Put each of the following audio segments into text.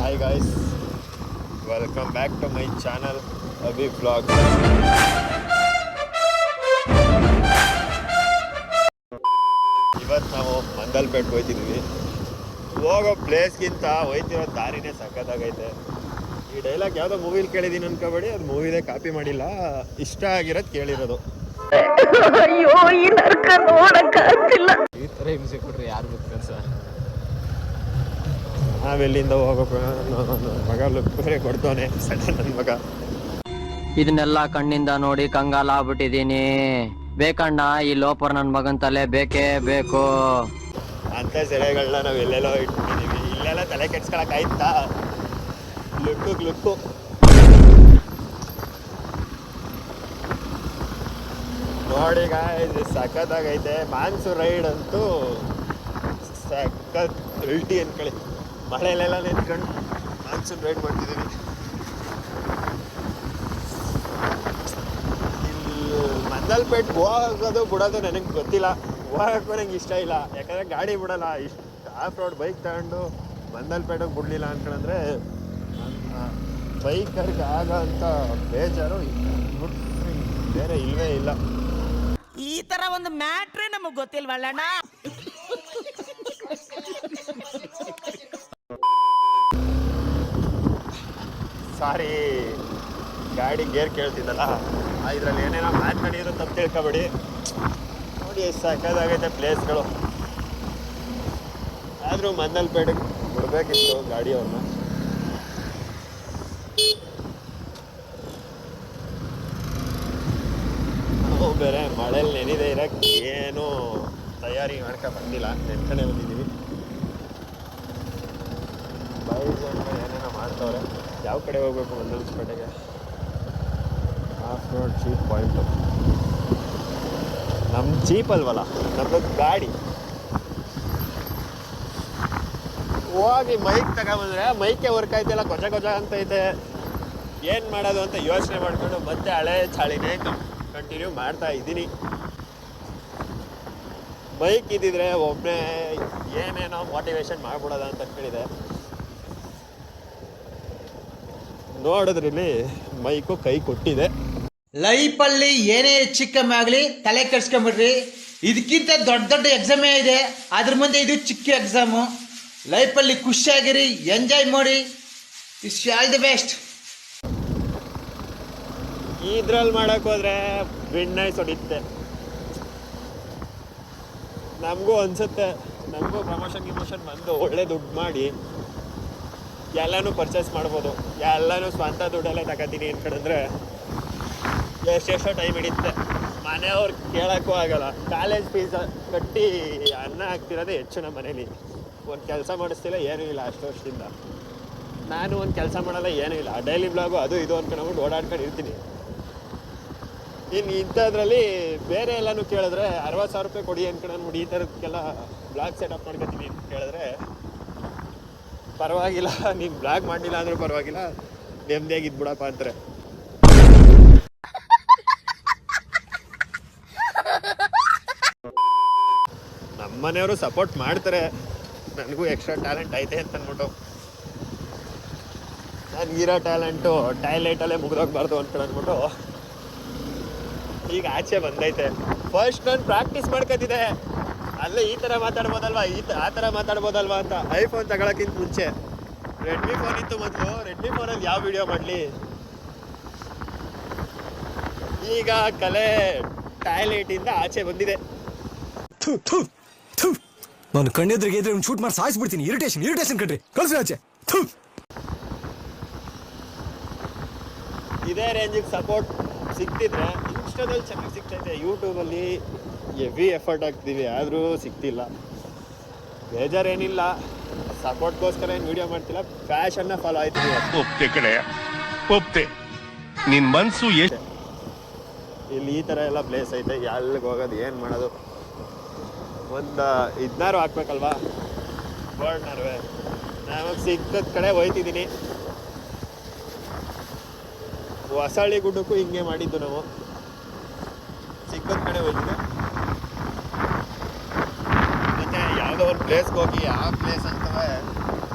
Hi guys, welcome back to my channel Abhi Vlogs. ಇವತ್ತು ನಾವು ಮಂಗಲ್ಪೇಟೆಗೆ ಹೋಗ್ತಿದ್ವಿ. ಹೋಗೋ ಪ್ಲೇಸ್ಗಿಂತ ಹೋಗ್ತಿರೋ ದಾರಿನೇ ಸಖತ್ತಾಗೈತೆ. ಈ ಡೈಲಾಗ್ ಯಾವುದೋ ಮೂವಿಲಿ ಕೇಳಿದ್ದೀನಿ ಅನ್ಕೋಬೇಡಿ, ಅದು ಮೂವಿದೇ ಕಾಪಿ ಮಾಡಿಲ್ಲ, ಇಷ್ಟ ಆಗಿರೋದು ಕೇಳಿರೋದು. ಅಯ್ಯೋ ಈ ನರ್ಕ ನೋಡಕ್ಕಾಗ್ತಿಲ್ಲ. ಈ ಥರ ಹಿಂಸೆ ಕೊಟ್ರೆ ಯಾರು ಬರ್ತಾರೆ ಸರ್? ನಾವೆಲ್ಲಿಂದ ಹೋಗ್ಬೇಕು? ನನ್ನ ಮಗ ಲುಕ್ ಬೇರೆ ಕೊಡ್ತಾನೆ ಸಡನ್ ನನ್ನ ಮಗ. ಇದನ್ನೆಲ್ಲ ಕಣ್ಣಿಂದ ನೋಡಿ ಕಂಗಾಲ ಆಗ್ಬಿಟ್ಟಿದೀನಿ. ಬೇಕಣ್ಣ ಈ ಲೋಪರ್ ನನ್ ಮಗನ್ ತಲೆ ಬೇಕೇ ಬೇಕು ಅಂತ ಸೆರೆಗಳನ್ನ ನಾವು ಎಲ್ಲೆಲ್ಲೋ ಇಟ್ಬಿಟ್ಟಿದೀವಿ. ಇಲ್ಲೆಲ್ಲ ತಲೆ ಕೆಡ್ಸ್ಕೊಳಕ್ ಆಯ್ತಾ? ಲುಕ್ಕು ನೋಡಿ ಗಾಯ್ಸ್, ಸಖತ್ತಾಗೈತೆ. ಮಾನ್ಸೂನ್ ರೈಡ್ ಅಂತೂ ಸಖತ್ ಅಲ್ಟಿ ಅನ್ಕೊಳ್ಳಿ. ಮಳೆಯಲ್ಲೆಲ್ಲ ನಿಂತ್ಕೊಂಡು ಮಾನ್ಸೂನ್ ರೈಡ್ ಮಾಡ್ತಿದ್ದೀವಿ. ಇಲ್ಲಿ ಮಂಗಲ್ಪೇಟೆಗೆ ಹೋಗೋದು ಬಿಡೋದು ನನಗೆ ಗೊತ್ತಿಲ್ಲ, ಹೋಗೋಕ್ಕೂ ನಂಗೆ ಇಷ್ಟ ಇಲ್ಲ. ಯಾಕಂದರೆ ಗಾಡಿ ಬಿಡೋಲ್ಲ. ಇಷ್ಟು ಆಫ್ ರೋಡ್ ಬೈಕ್ ತಗೊಂಡು ಮಂಗಲ್ಪೇಟೆಗೆ ಬಿಡಲಿಲ್ಲ ಅನ್ಕೊಂಡ್ರೆ ನನ್ನ ಬೈಕರ್ಗೆ ಆಗೋ ಅಂಥ ಬೇಜಾರು ಬೇರೆ ಇಲ್ಲವೇ ಇಲ್ಲ. ಈ ತರ ಒಂದು ಮ್ಯಾಟ್ರೇ ನಮಗ್ ಗೊತ್ತಿಲ್ವಲ್ಲಣ್ಣ. ಸಾರಿ, ಗಾಡಿ ಗೇರ್ ಕೇಳ್ತಿದ್ದಲ್ಲ, ಇದರಲ್ಲಿ ಏನೇನೋ ಮಾತನಾಡಿದ್ರು ತಪ್ಪು ತಿಳ್ಕೊಬೇಡಿ. ನೋಡಿ ಎಷ್ಟು ಸಾಕಾಗೈತೆ ಪ್ಲೇಸ್ಗಳು. ಆದರೂ ಮಂಗಲ್ಪೇಟೆಗೆ ಬಿಡ್ಬೇಕಿತ್ತು ಗಾಡಿಯವ್ರನ್ನ. ನಾವು ಬೇರೆ ಮಳೇಲಿ ನೆನೆದೇ ಇರೋಕ್ಕೆ ಏನೂ ತಯಾರಿ ಮಾಡ್ಕೊಂಡು ಬಂದಿಲ್ಲ, ನೆನ್ಕೊಂಡೇ ಬಂದಿದ್ದೀವಿ. ಬೈಜನ್ಗಳು ಏನೇನೋ ಮಾಡ್ತವ್ರೆ. ಯಾವ ಕಡೆ ಹೋಗ್ಬೇಕು ಮಂಗಲ್ಪೇಟೆಗೆ? Off road jeep point. ನಮ್ಮ ಚೀಪ್ ಅಲ್ವಲ್ಲ, ನಮ್ಮದು ಗಾಡಿ. ಹೋಗಿ ಮೈಕ್ ತಗೊಂಬಂದ್ರೆ ಮೈಕೆ ವರ್ಕ್ ಆಯ್ತಿಲ್ಲ, ಕೊಜ ಅಂತೈತೆ. ಏನು ಮಾಡೋದು ಅಂತ ಯೋಚನೆ ಮಾಡ್ಕೊಂಡು ಮತ್ತೆ ಹಳೆ ಚಾಳಿನೇ ಕಂಟಿನ್ಯೂ ಮಾಡ್ತಾ ಇದ್ದೀನಿ. ಬೈಕ್ ಇದ್ದಿದ್ರೆ ಒಬ್ಬನೇ ಏನೇನೋ ಮೋಟಿವೇಶನ್ ಮಾಡ್ಬಿಡೋದ ಅಂತ ಕೇಳಿದೆ. ನೋಡಿದ್ರಲ್ಲಿ ಮೈಕು ಕೈ ಕೊಟ್ಟಿದೆ. ಲೈಫಲ್ಲಿ ಏನೇ ಹೆಚ್ಚು ಕಮ್ಮಿ ಆಗಲಿ ತಲೆ ಕೆಡ್ಸ್ಕೊಂಬಿಡ್ರಿ. ಇದಕ್ಕಿಂತ ದೊಡ್ಡ ದೊಡ್ಡ ಎಕ್ಸಾಮೇ ಇದೆ, ಅದ್ರ ಮುಂದೆ ಇದು ಚಿಕ್ಕ ಎಕ್ಸಾಮು. ಲೈಫಲ್ಲಿ ಖುಷಿಯಾಗಿರಿ, ಎಂಜಾಯ್ ಮಾಡಿ. Is all the best. ಇದ್ರಲ್ಲಿ ಮಾಡೋಕೆ ಹೋದ್ರೆ ವಿನ್ನೈಸ್ ಹೊಡಿತ್ತೆ. ನಮಗೂ ಅನಿಸುತ್ತೆ, ನಮಗೂ ಪ್ರಮೋಷನ್ ಬಂದು ಒಳ್ಳೆ ದುಡ್ಡು ಮಾಡಿ ಎಲ್ಲನೂ ಪರ್ಚೇಸ್ ಮಾಡ್ಬೋದು. ಎಲ್ಲನೂ ಸ್ವಂತ ದುಡ್ಡಲ್ಲೇ ತಗೋತೀನಿ ಅನ್ಕೊಂಡ್ರೆ ಎಷ್ಟೆಷ್ಟೋ ಟೈಮ್ ಹಿಡಿಯುತ್ತೆ. ಮನೆಯವ್ರು ಕೇಳೋಕ್ಕೂ ಆಗಲ್ಲ. ಕಾಲೇಜ್ ಫೀಸ್ ಕಟ್ಟಿ ಅನ್ನ ಹಾಕ್ತಿರೋದೇ ಹೆಚ್ಚು ನಮ್ಮ ಮನೇಲಿ. ಒಂದು ಕೆಲಸ ಮಾಡಿಸ್ತಿಲ್ಲ, ಏನೂ ಇಲ್ಲ ಅಷ್ಟು ವರ್ಷದಿಂದ. ನಾನು ಒಂದು ಕೆಲಸ ಮಾಡಲ್ಲ, ಏನೂ ಇಲ್ಲ. ಡೈಲಿ ಬ್ಲಾಗು ಅದು ಇದು ಅಂದ್ಕೊಂಡು ಓಡಾಡ್ಕೊಂಡು ಇರ್ತೀನಿ. ಇನ್ನು ಇಂಥದ್ರಲ್ಲಿ ಬೇರೆ ಎಲ್ಲನೂ ಕೇಳಿದ್ರೆ 60,000 ರೂಪಾಯಿ ಕೊಡಿ ಅಂದ್ಕೊಂಡು ಈ ಥರದಕ್ಕೆಲ್ಲ ಬ್ಲಾಗ್ ಸೆಟಪ್ ಮಾಡ್ಕೊತೀನಿ ಅಂತ ಕೇಳಿದ್ರೆ ಪರವಾಗಿಲ್ಲ, ನೀನು ಬ್ಲಾಗ್ ಮಾಡಲಿಲ್ಲ ಅಂದರೂ ಪರವಾಗಿಲ್ಲ, ನೆಮ್ಮದಿಯಾಗಿ ಇದ್ಬಿಡಪ್ಪ ಅಂತಾರೆ. ನಮ್ಮ ಮನೆಯವರು ಸಪೋರ್ಟ್ ಮಾಡ್ತಾರೆ, ನನಗೂ ಎಕ್ಸ್ಟ್ರಾ ಟ್ಯಾಲೆಂಟ್ ಐತೆ ಅಂತ ಅಂದ್ಬಿಟ್ಟು. ನನಗಿರೋ ಟ್ಯಾಲೆಂಟು ಟಾಯ್ಲೆಟಲ್ಲೇ ಮುಗಿದೋಗ್ಬಾರ್ದು ಅಂದ್ಬಿಟ್ಟು ಈಗ ಆಚೆ ಬಂದೈತೆ. ಫಸ್ಟ್ ನಾನು ಪ್ರಾಕ್ಟೀಸ್ ಮಾಡ್ಕೊತಿದ್ದೆ, ಅಲ್ಲೇ ಈ ಥರ ಮಾತಾಡ್ಬೋದಲ್ವಾ, ಆ ಥರ ಮಾತಾಡ್ಬೋದಲ್ವಾ ಅಂತ. ಐಫೋನ್ ತಗೊಳಕ್ಕಿಂತ ಮುಂಚೆ ರೆಡ್ಮಿ ಫೋನ್ ಇತ್ತು ಮೊದಲು. ರೆಡ್ಮಿ ಫೋನಲ್ಲಿ ಯಾವ ವಿಡಿಯೋ ಮಾಡಲಿ? ಈಗ ಕಲೆ ಟಾಯ್ಲೆಟಿಂದ ಆಚೆ ಬಂದಿದೆ. ನಾನು ಕಣ್ಣೆದ್ರಿಗೆ ಇದ್ರೆ ಶೂಟ್ ಮಾಡಿ ಸಾಯಿಸ್ಬಿಡ್ತೀನಿ. ಇರಿಟೇಷನ್ ಕಣ್ರಿ, ಕಳ್ಸಿ ಆಚೆ. ಇದೇ ರೇಂಜಿಗೆ ಸಪೋರ್ಟ್ ಸಿಗ್ತಿದ್ರೆ ಇನ್ಸ್ಟಾದಲ್ಲಿ ಚೆನ್ನಾಗಿ ಸಿಗ್ತೈತೆ, ಯೂಟ್ಯೂಬಲ್ಲಿ ಹೆವಿ ಎಫರ್ಟ್ ಹಾಕ್ತೀವಿ, ಆದರೂ ಸಿಗ್ತಿಲ್ಲ. ಬೇಜಾರೇನಿಲ್ಲ, ಸಪೋರ್ಟ್ಗೋಸ್ಕರ ಏನು ವೀಡಿಯೋ ಮಾಡ್ತಿಲ್ಲ, ಫ್ಯಾಷನ್ನ ಫಾಲೋ ಆಯ್ತೀವಿ. ಒಪ್ತೆ ಕಡೆ ಒಪ್ತೆ, ನಿನ್ನ ಮನಸ್ಸು ಎಷ್ಟು. ಇಲ್ಲಿ ಈ ಥರ ಎಲ್ಲ ಪ್ಲೇಸ್ ಐತೆ, ಎಲ್ಲಿಗೆ ಹೋಗೋದು, ಏನು ಮಾಡೋದು? ಒಂದು ಇದನ್ನಾರು ಹಾಕ್ಬೇಕಲ್ವಾ, ಬೋರ್ಡ್ನಾರುವೆ. ನಮಗೆ ಸಿಕ್ಕದ ಕಡೆ ಹೋಯ್ತಿದ್ದೀನಿ. ಹೊಸಳ್ಳಿ ಗುಡ್ಡಕ್ಕೂ ಹಿಂಗೆ ಮಾಡಿದ್ದು ನಾವು, ಸಿಕ್ಕದ ಕಡೆ ಹೋಗಿದ್ದೆ. ಮತ್ತು ಯಾವುದೋ ಒಂದು ಪ್ಲೇಸ್ಗೆ ಹೋಗಿ ಆ ಪ್ಲೇಸ್ ಅಂತವೇ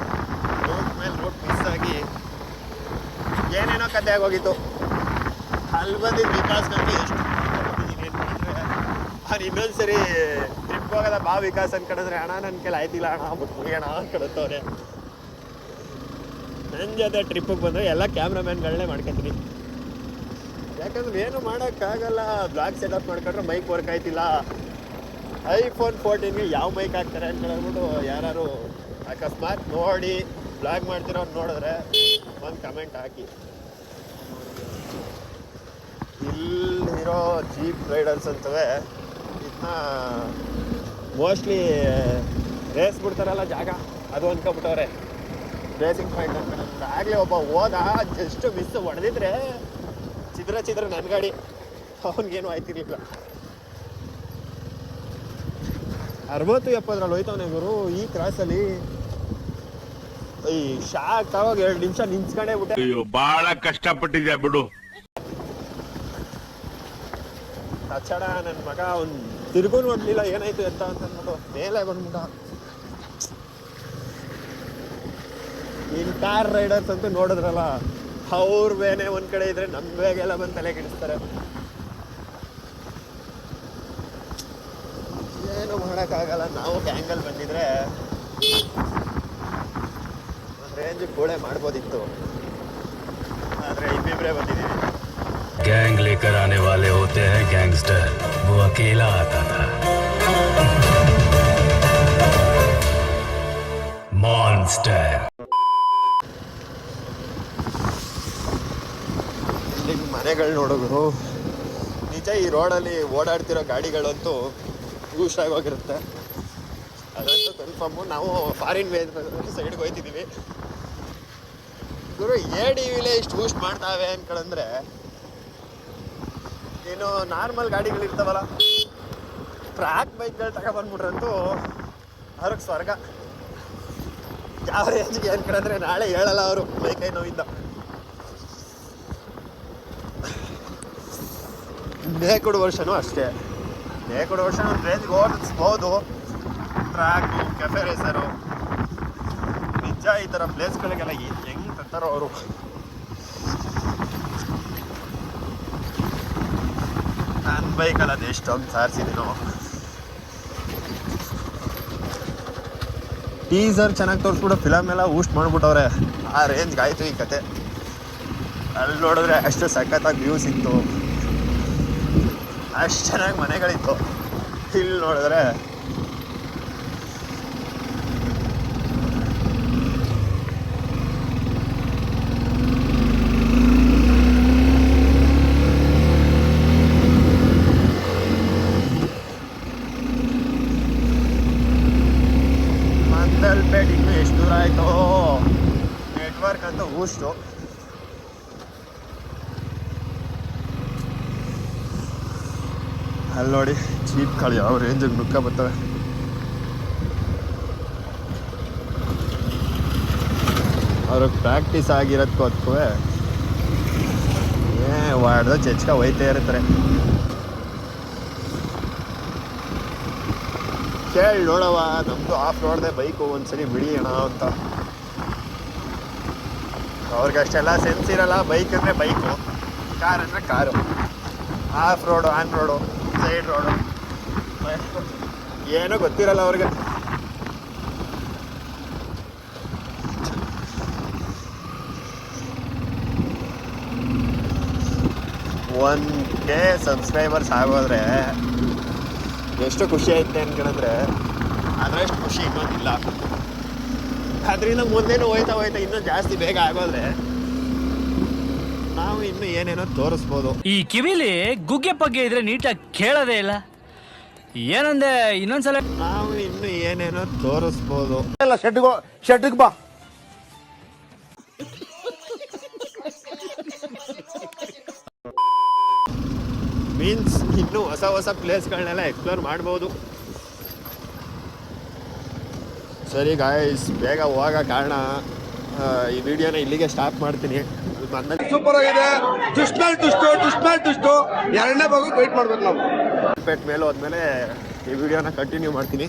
ರೂಟ್ ಮೇಲೆ ರೂಟ್ ಮಿಸ್ ಕತೆ ಆಗೋಗಿತ್ತು. ಅಲ್ಲಿ ಬಂದಿದ್ದು ವಿಕಾಸ್ನಲ್ಲಿ ಎಷ್ಟು ಅವ್ನು ಇನ್ನೊಂದ್ಸರಿ ಟ್ರಿಪ್ ಹೋಗೋದ ಬಾ ವಿಕಾಸ್ ಅನ್ಕೊಂಡ್ರೆ ಅಣ್ಣ ನನ್ನ ಕೆಲ ಆಯ್ತಿಲ್ಲ ಅಣ್ಣ ಬಿಟ್ಟು ಮುಗಿಯೋಣ ಅನ್ಕೊಳತ್ತವ್ರೆ. ನನ್ನ ಜೊತೆ ಟ್ರಿಪ್ಪಿಗೆ ಬಂದರೆ ಎಲ್ಲ ಕ್ಯಾಮ್ರಾಮ್ಯಾನ್ಗಳನ್ನೇ ಮಾಡ್ಕೊತೀನಿ. ಯಾಕಂದ್ರೆ ಏನು ಮಾಡೋಕ್ಕಾಗಲ್ಲ. ಬ್ಲಾಗ್ ಸೆಟಪ್ ಮಾಡ್ಕೊಂಡ್ರೆ ಮೈಕ್ ವರ್ಕ್ ಆಯ್ತಿಲ್ಲ. iPhone 14ಗೆ ಯಾವ ಮೈಕ್ ಹಾಕ್ತಾರೆ ಅನ್ಕೊಂಡ್ಬಿಟ್ಟು ಯಾರು ಅಕಸ್ಮಾತ್ ನೋಡಿ ಬ್ಲಾಗ್ ಮಾಡ್ತಿರೋರು ನೋಡಿದ್ರೆ ಒಂದು ಕಮೆಂಟ್ ಹಾಕಿ. ಇಲ್ಲಿರೋ ಜೀಪ್ ರೈಡರ್ಸ್ ಅಂತವೇ ಇದನ್ನ ಮೋಸ್ಟ್ಲಿ ರೇಸ್ ಬಿಡ್ತಾರಲ್ಲ ಜಾಗ ಅದು ಅನ್ಕೊಬಿಟ್ಟವ್ರೆ ರೇಸಿಂಗ್ ಪಾಯಿಂಟ್ ಅನ್ಕೊಂಡ್ರೆ. ಆಗಲೇ ಒಬ್ಬ ಹೋದ ಜಸ್ಟ್ ಮಿಸ್ ಹೊಡೆದಿದ್ರೆ ಚಿದ್ರ ನನ್ನ ಗಾಡಿ ಅವನಿಗೇನು ಆಯ್ತಿರ್ಲಿಲ್ಲ. 60-70 ಹೋಯ್ತವನೆ ಗುರು ಈ ಕ್ರಾಸಲ್ಲಿ. ಈ ಶಾಕ್ ತಗೋಗ 2 ನಿಮಿಷ ನಿಂತ್ಕೊಂಡೇ ಬಿಟ್ಟೆ. ಅಯ್ಯೋ ಬಹಳ ಕಷ್ಟಪಟ್ಟಿದ್ಯಾ ಬಿಡು. ತಕ್ಷಣ ನನ್ನ ಮಗ ಒಂದು ತಿರುಗೂ ನೋಡ್ಲಿಲ್ಲ ಏನಾಯ್ತು ಅಂತ ಅಂದ್ಬಿಟ್ಟು ಮೇಲೆ ಬಂದ್ಬಿಟ್ಟ. ಇನ್ ಕಾರ್ ರೈಡರ್ಸ್ ಅಂತೂ ನೋಡಿದ್ರಲ್ಲ, ಅವ್ರ ಬೇನೆ ಒಂದ್ ಕಡೆ ಇದ್ರೆ ನಮ್ಮ ಬೇಗೆಲ್ಲ ಬಂದು ತಲೆ ಕೆಡಿಸ್ತಾರೆ. ಏನು ಮಾಡೋಕ್ಕಾಗಲ್ಲ. ನಾವು ಗ್ಯಾಂಗಲ್ಲಿ ಬಂದಿದ್ರೆ ಒಂದು ರೇಂಜ್ ಗೋಳೆ ಮಾಡ್ಬೋದಿತ್ತು, ಆದರೆ ಇಬ್ಬಿಬ್ಬರೇ ಬಂದಿದ್ದೀವಿ. गैंग लेकर आने वाले होते हैं गैंगस्टर, वो अकेला आता था मॉन्स्टर. ಇಲ್ಲಿನ ಮನೆಗಳು ನೋಡೋರು ನಿಜ. ಈ ರೋಡಲ್ಲಿ ಓಡಾಡ್ತಿರೋ ಗಾಡಿಗಳಂತೂ ಯೂಶಾಗಿ ಹೋಗಿರುತ್ತೆ, ಅದಂತೂ ಕನ್ಫರ್ಮು. ನಾವು ಫಾರಿನ್ ವೇ ಸೈಡ್ಗೆ ಹೋಗ್ತಿದ್ದೀವಿ ಗುರು. ADVಲೇ ಇಷ್ಟು ಬೂಸ್ಟ್ ಮಾಡ್ತಾವೆ ಅನ್ಕೊಂಡ್ರೆ ಏನು ನಾರ್ಮಲ್ ಗಾಡಿಗಳಿರ್ತಾವಲ್ಲ, ಟ್ರ್ಯಾಕ್ ಬೈಕ್ಗಳು ತಗೊಬಂದ್ಬಿಟ್ರಂತೂ ಅವ್ರಿಗೆ ಸ್ವರ್ಗ. ಯಾವ ರೇಂಜ್ಗೆ ಅನ್ಕೊಂಡ್ರೆ ನಾಳೆ ಹೇಳಲ್ಲ ಅವರು ಮೈಕೈ ನೋವಿಂದ. ನೇಕುಡು ವರ್ಷನೂ ಅಷ್ಟೇ. ನೇಕುಡು ವರ್ಷ ಒಂದು ರೇಂಜ್ಗೆ ಓಡಿಸ್ಬೋದು. ಟ್ರ್ಯಾಕು, ಕೆಫೆ ರೇಸರು, ನಿಜ ಈ ಥರ ಪ್ಲೇಸ್ಗಳಿಗೆಲ್ಲ ಹೆಂಗೆ ತರ್ತಾರೋ ಅವರು. ನನ್ನ ಬೈಕಲ್ಲಿ ಅದು ಎಷ್ಟೊಂದು ಸಾರಿಸಿದ್ದೀನೋ. ಟೀಸರ್ ಚೆನ್ನಾಗಿ ತೋರಿಸ್ಬಿಟ್ಟು ಫಿಲಮ್ ಎಲ್ಲ ಊಸ್ಟ್ ಮಾಡಿಬಿಟ್ಟವ್ರೆ. ಆ ರೇಂಜ್ಗೆ ಆಯಿತು ಈ ಕತೆ. ಅಲ್ಲಿ ನೋಡಿದ್ರೆ ಅಷ್ಟು ಸಖತ್ತಾಗಿ ವ್ಯೂಸ್ ಇತ್ತು, ಅಷ್ಟು ಚೆನ್ನಾಗಿ ಮನೆಗಳಿತ್ತು. ಇಲ್ಲಿ ನೋಡಿದ್ರೆ ಮಂದಲ್ಪೇಟ್ ಇನ್ನೂ ಎಷ್ಟು ದೂರ ಆಯಿತು. ನೆಟ್ವರ್ಕ್ ಅಂತ ಊಷ್ಟು. ಅಲ್ಲಿ ನೋಡಿ ಜೀಪ್ಗಳು ಯಾವ ರೇಂಜಿಗೆ ನುಕ್ಕ ಬರ್ತವೆ. ಅವ್ರಿಗೆ ಪ್ರಾಕ್ಟೀಸ್ ಆಗಿರೋದಕ್ಕೂ ಅದಕ್ಕೂ ವಾಡ್ದ ಚೆಚ್ಕ ಹೋಯ್ತಾ ಇರ್ತಾರೆ. ಕೇಳಿ ನೋಡವ, ನಮ್ಮದು ಆಫ್ ರೋಡ್ದೆ ಬೈಕು ಒಂದ್ಸರಿ ಬಿಡಿಯೋಣ ಅಂತ. ಅವ್ರಿಗೆ ಅಷ್ಟೆಲ್ಲ ಸೆನ್ಸ್ ಇರಲ್ಲ. ಬೈಕ್ ಅಂದರೆ ಬೈಕು, ಕಾರ್ ಅಂದರೆ car. Of road, on road, side road ಏನೋ ಗೊತ್ತಿರಲ್ಲ ಅವ್ರಿಗೆ. K ಸಬ್ಸ್ಕ್ರೈಬರ್ಸ್ ಆಗೋದ್ರೆ ಎಷ್ಟು ಖುಷಿ ಐತೆ ಅನ್ಕೊಂಡ್ರೆ ಅದರಷ್ಟು ಖುಷಿ ಇನ್ನೊಂದಿಲ್ಲ. ಅದರಿಂದ ಮುಂದೇನು ಹೋಯ್ತಾ ಇನ್ನೂ ಜಾಸ್ತಿ ಬೇಗ ಆಗೋದ್ರೆ ನಾವು ಇನ್ನು ಏನೇನೋ ತೋರಿಸ್ಬೋದು. ಈ ಕಿವಿಲಿ ಗುಗ್ಗೆ ಪಗ್ಗೆ ಇದ್ರೆ ನೀಟಾಗಿ ಕೇಳೋದೇ ಇಲ್ಲ. ಏನಂದೆ ಇನ್ನೊಂದ್ಸಲ ನಾವು ಇನ್ನು ಏನೇನೋ ತೋರಿಸ್ಬೋದು. ಶೆಡ್ಗೆ ಬಾ. ಮೀನ್ಸ್ ಇನ್ನೂ ಹೊಸ ಪ್ಲೇಸ್ಗಳನ್ನೆಲ್ಲ ಎಕ್ಸ್ಪ್ಲೋರ್ ಮಾಡ್ಬೋದು. ಸರಿ ಗಾಯ್ಸ್, ಬೇಗ ಹೋಗೋ ಕಾರಣ ಈ ವಿಡಿಯೋನ ಇಲ್ಲಿಗೆ ಸ್ಟಾಪ್ ಮಾಡ್ತೀನಿ. ಸೂಪರ್ ಆಗಿದೆ. ಟುಷ್ಟು ಎರಡನೇ ಭಾಗ ವೆಯ್ಟ್ ಮಾಡ್ಬೇಕು ನಾವು. ಪೇಟ್ ಮೇಲೆ ಹೋದ್ಮೇಲೆ ಈ ವಿಡಿಯೋನ ಕಂಟಿನ್ಯೂ ಮಾಡ್ತೀನಿ.